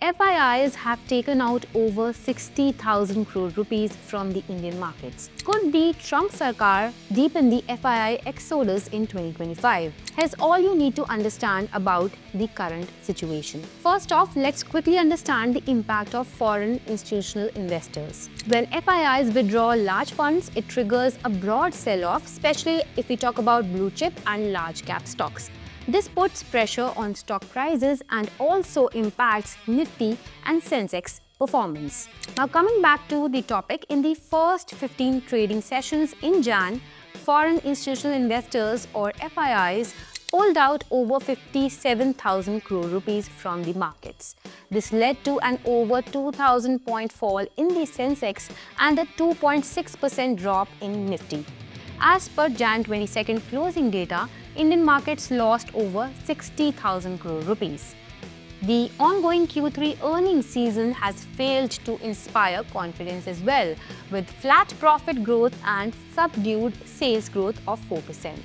FIIs have taken out over 60,000 crore rupees from the Indian markets. Could the Trump Sarkar deepen the FII Exodus in 2025? Here's all you need to understand about the current situation. First off, let's quickly understand the impact of foreign institutional investors. When FIIs withdraw large funds, it triggers a broad sell-off, especially if we talk about blue chip and large cap stocks. This puts pressure on stock prices and also impacts Nifty and Sensex performance. Now coming back to the topic, in the first 15 trading sessions in Jan, foreign institutional investors or FIIs pulled out over 57,000 crore rupees from the markets. This led to an over 2,000 point fall in the Sensex and a 2.6% drop in Nifty. As per Jan 22nd closing data, Indian markets lost over 60,000 crore rupees. The ongoing Q3 earnings season has failed to inspire confidence as well, with flat profit growth and subdued sales growth of 4%.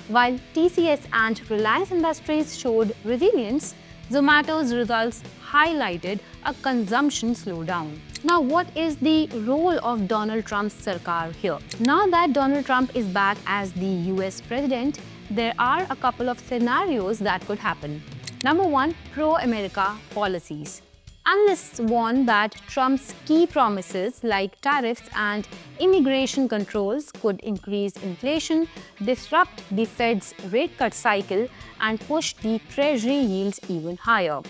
While TCS and Reliance Industries showed resilience, Zomato's results highlighted a consumption slowdown. Now, what is the role of Donald Trump's Sarkar here? Now that Donald Trump is back as the US president, there are a couple of scenarios that could happen. Number one, pro-America policies. Analysts warn that Trump's key promises like tariffs and immigration controls could increase inflation, disrupt the Fed's rate cut cycle, and push the Treasury yields even higher.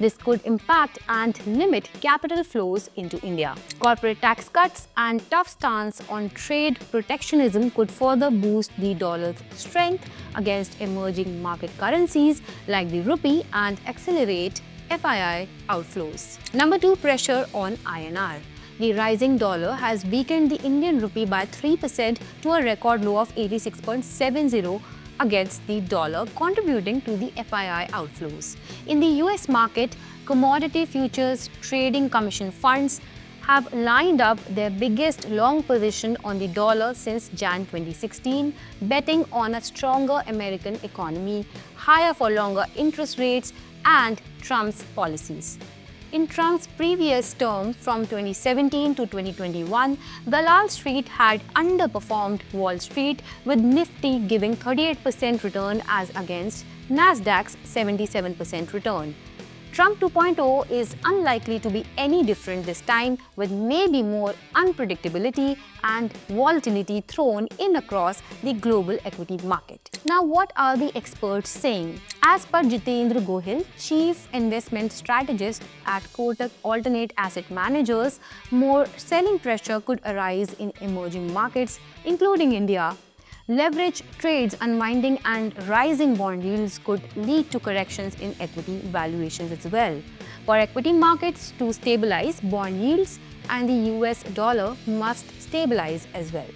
This could impact and limit capital flows into India. Corporate tax cuts and tough stance on trade protectionism could further boost the dollar's strength against emerging market currencies like the rupee and accelerate FII outflows. Number two, pressure on INR. The rising dollar has weakened the Indian rupee by 3% to a record low of 86.70 against the dollar, contributing to the FII outflows. In the US market, Commodity Futures Trading Commission funds have lined up their biggest long position on the dollar since Jan 2016, betting on a stronger American economy, higher for longer interest rates, and Trump's policies. In Trump's previous term from 2017 to 2021, Dalal Street had underperformed Wall Street, with Nifty giving 38% return as against Nasdaq's 77% return. Trump 2.0 is unlikely to be any different this time, with maybe more unpredictability and volatility thrown in across the global equity market. Now, what are the experts saying? As per Jitendra Gohil, Chief Investment Strategist at Kotak Alternate Asset Managers, more selling pressure could arise in emerging markets, including India. Leverage trades unwinding and rising bond yields could lead to corrections in equity valuations as well. For equity markets to stabilize, bond yields and the US dollar must stabilize as well.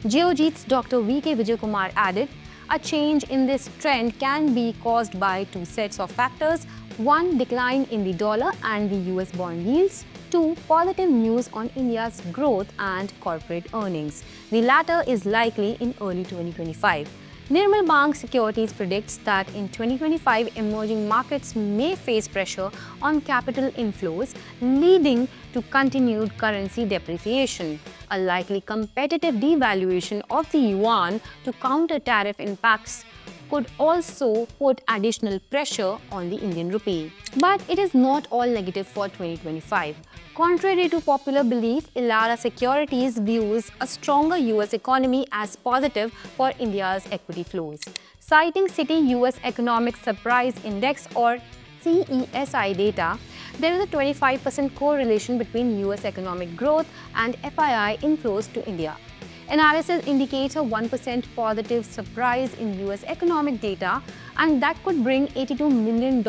Geojit's Dr. V.K. Vijaykumar added, a change in this trend can be caused by two sets of factors: one, decline in the dollar and the US bond yields; two, positive news on India's growth and corporate earnings. The latter is likely in early 2025. Nirmal Bang Securities predicts that in 2025, emerging markets may face pressure on capital inflows, leading to continued currency depreciation. A likely competitive devaluation of the yuan to counter tariff impacts could also put additional pressure on the Indian rupee. But it is not all negative for 2025. Contrary to popular belief, Elara Securities views a stronger US economy as positive for India's equity flows. Citing Citi US Economic Surprise Index or CESI data, there is a 25% correlation between US economic growth and FII inflows to India. Analysis indicates a 1% positive surprise in US economic data, and that could bring $82 million in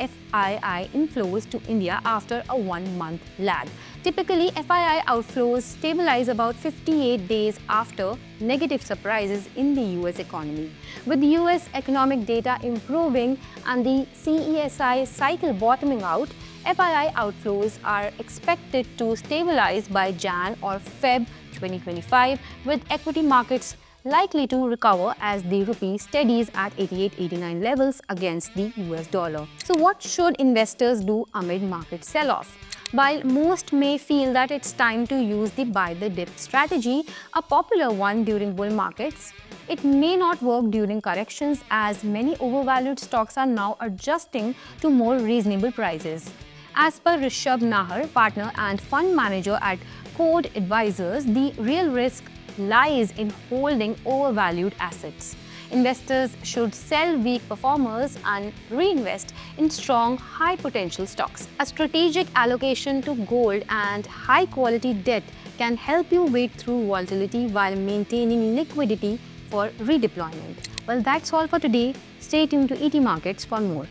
FII inflows to India after a 1-month lag. Typically, FII outflows stabilize about 58 days after negative surprises in the US economy. With US economic data improving and the CESI cycle bottoming out, FII outflows are expected to stabilize by Jan or Feb 2025, with equity markets likely to recover as the rupee steadies at 88-89 levels against the US dollar. So what should investors do amid market sell-off? While most may feel that it's time to use the buy the dip strategy, a popular one during bull markets, it may not work during corrections as many overvalued stocks are now adjusting to more reasonable prices. As per Rishabh Nahar, partner and fund manager at Code Advisors, the real risk lies in holding overvalued assets. Investors should sell weak performers and reinvest in strong, high-potential stocks. A strategic allocation to gold and high-quality debt can help you wade through volatility while maintaining liquidity for redeployment. Well, that's all for today. Stay tuned to ET Markets for more.